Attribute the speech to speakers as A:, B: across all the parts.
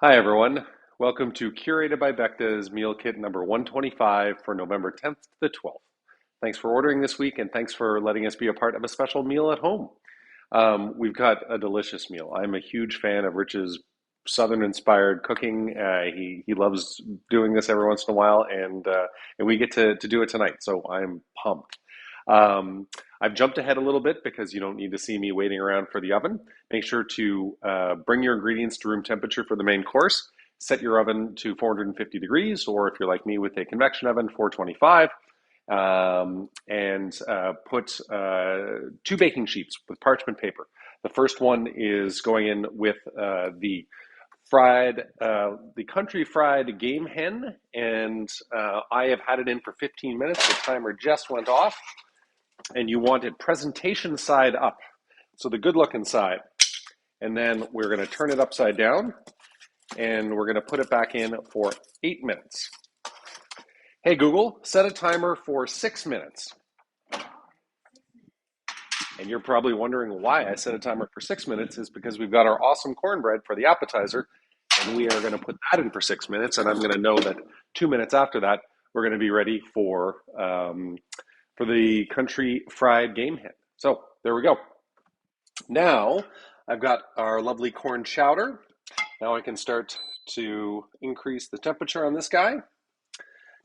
A: Hi, everyone. Welcome to Curated by Becta's Meal Kit number 125 for November 10th to the 12th. Thanks for ordering this week and thanks for letting us be a part of a special meal at home. We've got a delicious meal. I'm a huge fan of Rich's Southern inspired cooking. He loves doing this every once in a while, and we get to do it tonight, so I'm pumped. Um, I've jumped ahead a little bit because you don't need to see me waiting around for the oven. Make sure to bring your ingredients to room temperature for the main course. Set your oven to 450 degrees, or if you're like me with a convection oven, 425. And put two baking sheets with parchment paper. The first one is going in with the country fried game hen, and I have had it in for 15 minutes. The timer just went off, and you want it presentation side up, so the good looking side. And then we're going to turn it upside down, and we're going to put it back in for 8 minutes. Hey Google, set a timer for 6 minutes. And you're probably wondering why I set a timer for 6 minutes is because we've got our awesome cornbread for the appetizer, and we are going to put that in for 6 minutes, and I'm going to know that 2 minutes after that, we're going to be ready for the country fried game hen. So there we go. Now I've got our lovely corn chowder. Now I can start to increase the temperature on this guy.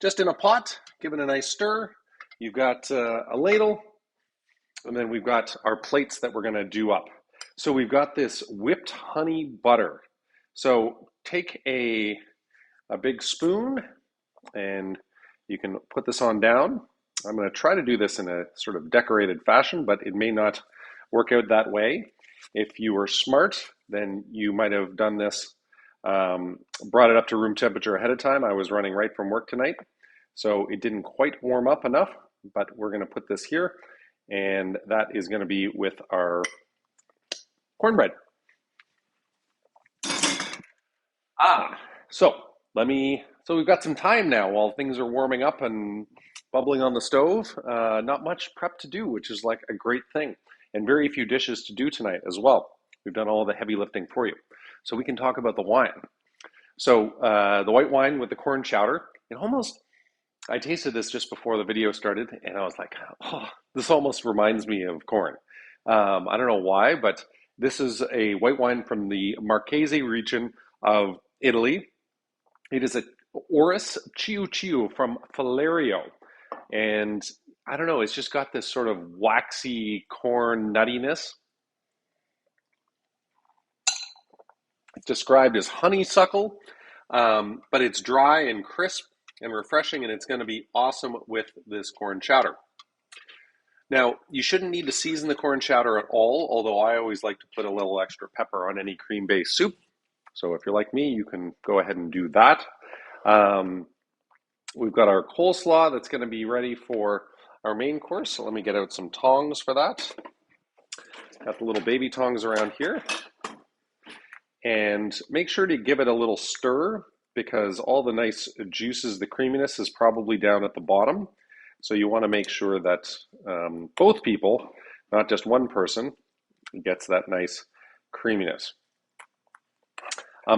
A: Just in a pot, give it a nice stir. You've got a ladle, and then we've got our plates that we're going to do up. So we've got this whipped honey butter. So take a big spoon, and you can put this on down. I'm going to try to do this in a sort of decorated fashion, but it may not work out that way. If you were smart, then you might have done this, brought it up to room temperature ahead of time. I was running right from work tonight, so it didn't quite warm up enough, but we're going to put this here, and that is going to be with our cornbread. So we've got some time now while things are warming up and bubbling on the stove. Not much prep to do, which is like a great thing, and very few dishes to do tonight as well. We've done all the heavy lifting for you. So we can talk about the wine. So the white wine with the corn chowder, I tasted this just before the video started, and I was like, oh, this almost reminds me of corn. I don't know why, but this is a white wine from the Marchese region of Italy. It is a Orris Chiu Chiu from Falerio. And I don't know, it's just got this sort of waxy corn nuttiness. It's described as honeysuckle, but it's dry and crisp and refreshing, and it's going to be awesome with this corn chowder. Now, you shouldn't need to season the corn chowder at all, although I always like to put a little extra pepper on any cream-based soup. So if you're like me, you can go ahead and do that. We've got our coleslaw that's going to be ready for our main course. So let me get out some tongs for that. Got the little baby tongs around here. And make sure to give it a little stir because all the nice juices, the creaminess is probably down at the bottom. So you want to make sure that both people, not just one person, gets that nice creaminess.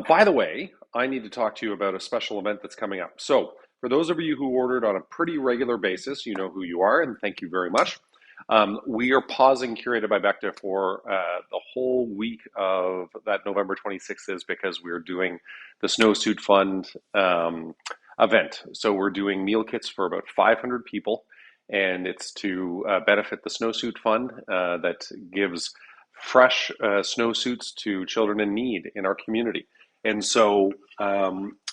A: By the way, I need to talk to you about a special event that's coming up. So for those of you who ordered on a pretty regular basis, you know who you are, and thank you very much. We are pausing Curated by Becta for the whole week of that November 26th is because we're doing the Snowsuit Fund event. So we're doing meal kits for about 500 people, and it's to benefit the Snowsuit Fund that gives fresh snowsuits to children in need in our community. And so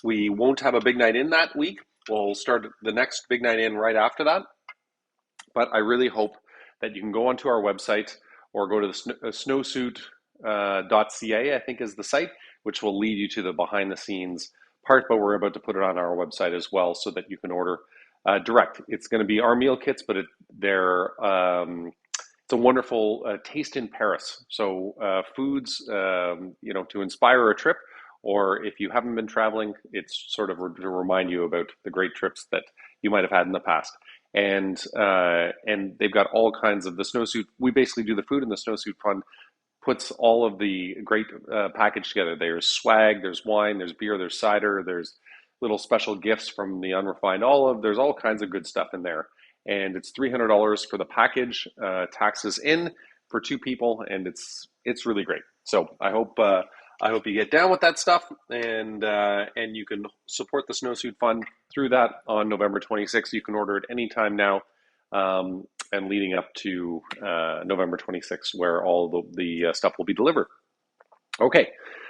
A: we won't have a big night in that week. We'll start the next big night in right after that. But I really hope that you can go onto our website or go to the snowsuit.ca, I think is the site, which will lead you to the behind the scenes part, but we're about to put it on our website as well so that you can order direct. It's going to be our meal kits, but it's a wonderful taste in Paris. So foods, to inspire a trip, or if you haven't been traveling, it's sort of to remind you about the great trips that you might have had in the past. And they've got all kinds of the snowsuit. We basically do the food in the Snowsuit Fund puts all of the great package together. There's swag, there's wine, there's beer, there's cider, there's little special gifts from the unrefined olive. There's all kinds of good stuff in there. And it's $300 for the package, taxes in for two people, and it's really great. So I hope you get down with that stuff, and you can support the Snowsuit Fund through that on November 26th. You can order it anytime now, and leading up to November 26th, where all the stuff will be delivered. Okay,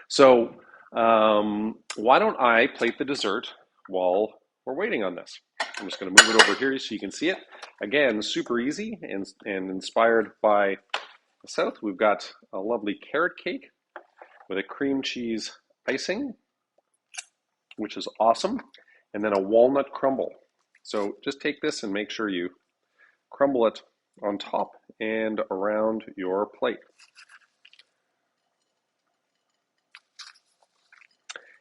A: so why don't I plate the dessert while we're waiting on this? I'm just going to move it over here so you can see it. Again, super easy and inspired by the South. We've got a lovely carrot cake with a cream cheese icing, which is awesome, and then a walnut crumble. So just take this and make sure you crumble it on top and around your plate.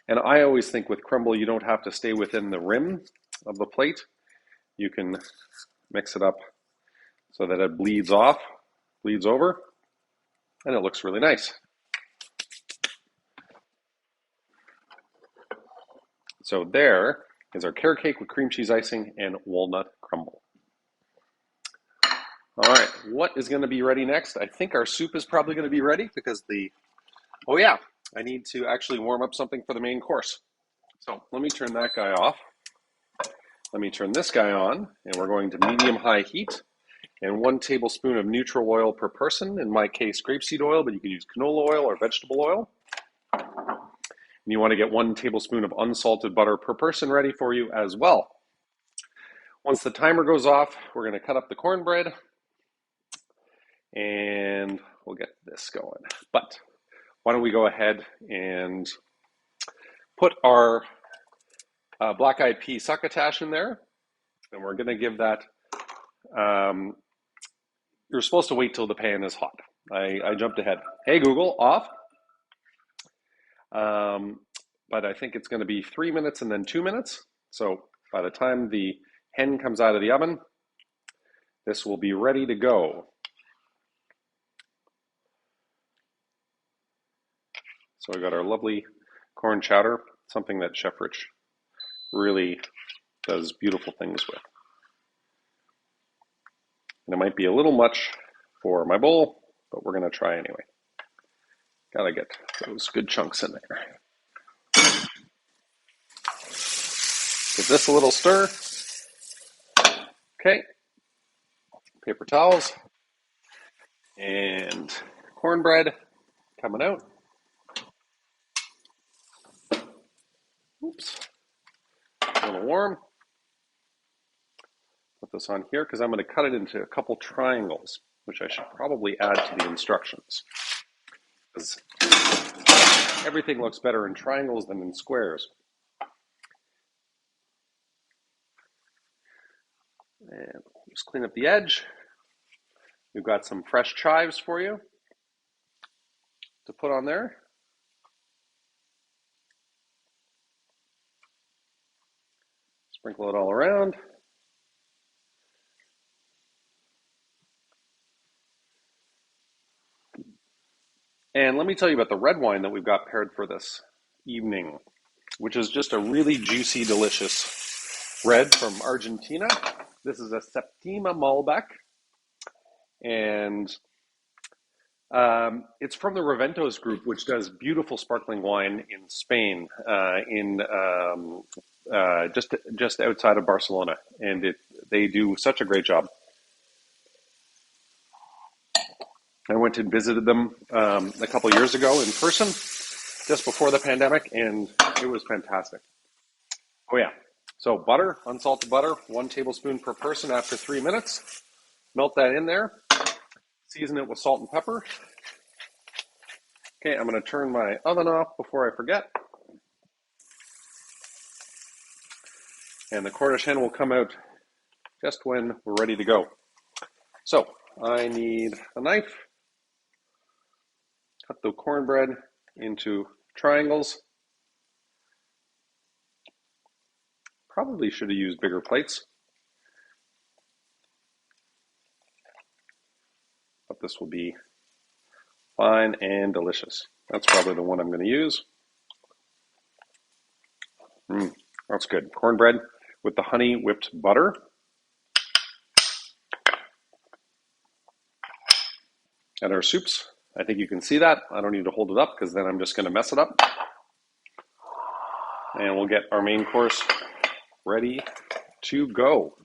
A: And I always think with crumble, you don't have to stay within the rim of the plate. You can mix it up so that it bleeds over, and it looks really nice. So there is our carrot cake with cream cheese icing and walnut crumble. All right, what is going to be ready next? I think our soup is probably going to be ready because oh yeah, I need to actually warm up something for the main course. So let me turn that guy off. Let me turn this guy on, and we're going to medium-high heat, and 1 tablespoon of neutral oil per person. In my case, grapeseed oil, but you can use canola oil or vegetable oil. And you want to get 1 tablespoon of unsalted butter per person ready for you as well. Once the timer goes off, we're going to cut up the cornbread, and we'll get this going. But why don't we go ahead and put our black-eyed pea succotash in there, and we're going to give that, you're supposed to wait till the pan is hot. I jumped ahead. Hey Google, off. But I think it's going to be 3 minutes and then 2 minutes. So by the time the hen comes out of the oven, this will be ready to go. So we got our lovely corn chowder, something that Chef Rich really does beautiful things with. And it might be a little much for my bowl, but we're going to try anyway. Gotta get those good chunks in there. Give this a little stir. Okay. Paper towels. And cornbread coming out. Oops. A little warm. Put this on here because I'm going to cut it into a couple triangles, which I should probably add to the instructions. Because everything looks better in triangles than in squares. And just clean up the edge. We've got some fresh chives for you to put on there. Sprinkle it all around. And let me tell you about the red wine that we've got paired for this evening, which is just a really juicy, delicious red from Argentina. This is a Septima Malbec, and it's from the Raventos group, which does beautiful sparkling wine in Spain, just outside of Barcelona, and they do such a great job. I went and visited them a couple years ago in person, just before the pandemic, and it was fantastic. Oh yeah. So butter, unsalted butter, 1 tablespoon per person after 3 minutes. Melt that in there. Season it with salt and pepper. Okay, I'm going to turn my oven off before I forget. And the Cornish hen will come out just when we're ready to go. So I need a knife. Cut the cornbread into triangles. Probably should have used bigger plates, but this will be Fine and delicious. That's probably the one I'm going to use. That's good. Cornbread with the honey whipped butter. And our soups, I think you can see that. I don't need to hold it up because then I'm just going to mess it up. And we'll get our main course ready to go.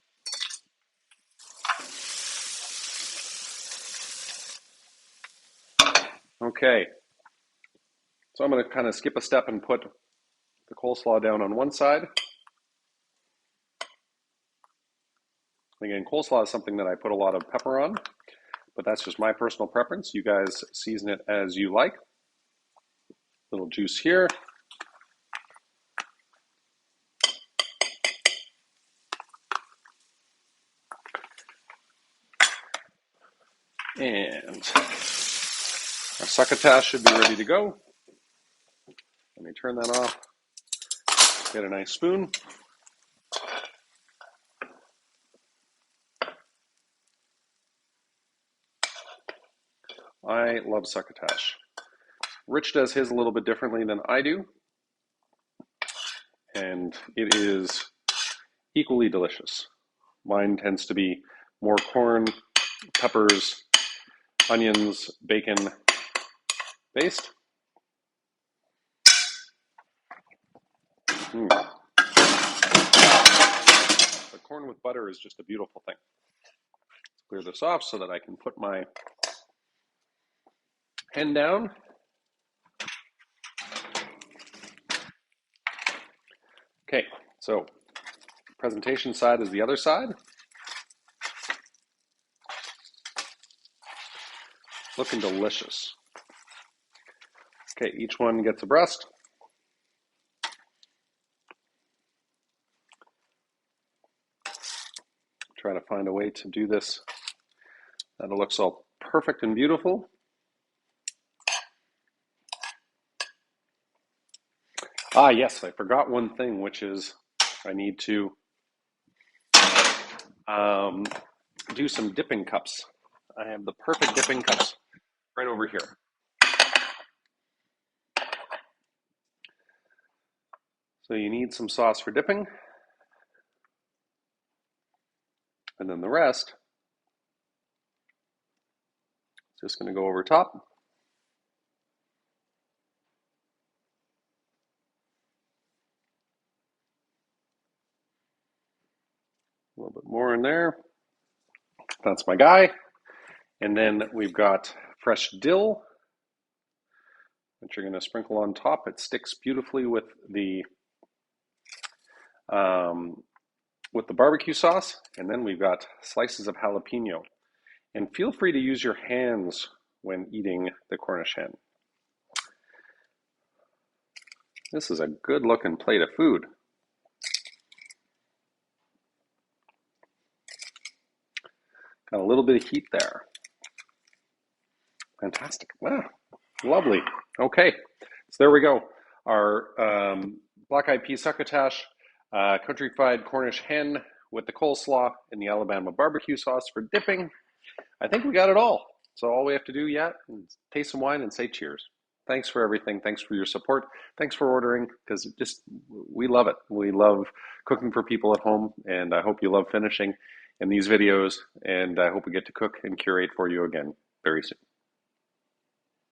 A: Okay, so I'm going to kind of skip a step and put the coleslaw down on one side. Again, coleslaw is something that I put a lot of pepper on, but that's just my personal preference. You guys season it as you like. Little juice here. And our succotash should be ready to go. Let me turn that off. Get a nice spoon. I love succotash. Rich does his a little bit differently than I do, and it is equally delicious. Mine tends to be more corn, peppers, onions, bacon based. The corn with butter is just a beautiful thing. Let's clear this off so that I can put my hen down. Okay, so presentation side is the other side. Looking delicious. Okay, each one gets a breast. Try to find a way to do this that it looks all perfect and beautiful. Ah, yes, I forgot one thing, which is I need to do some dipping cups. I have the perfect dipping cups right over here. So you need some sauce for dipping. And then the rest is just going to go over top. A little bit more in there. That's my guy. And then we've got fresh dill, which you're going to sprinkle on top. It sticks beautifully with the barbecue sauce. And then we've got slices of jalapeno. And feel free to use your hands when eating the Cornish hen. This is a good looking plate of food. Got a little bit of heat there. Fantastic. Wow, lovely. Okay, so there we go. Our black eyed pea succotash, country fried Cornish hen with the coleslaw and the Alabama barbecue sauce for dipping. I think we got it all. So all we have to do yet is taste some wine and say cheers. Thanks for everything. Thanks for your support. Thanks for ordering, because we love it. We love cooking for people at home, and I hope you love finishing in these videos, and I hope we get to cook and curate for you again very soon.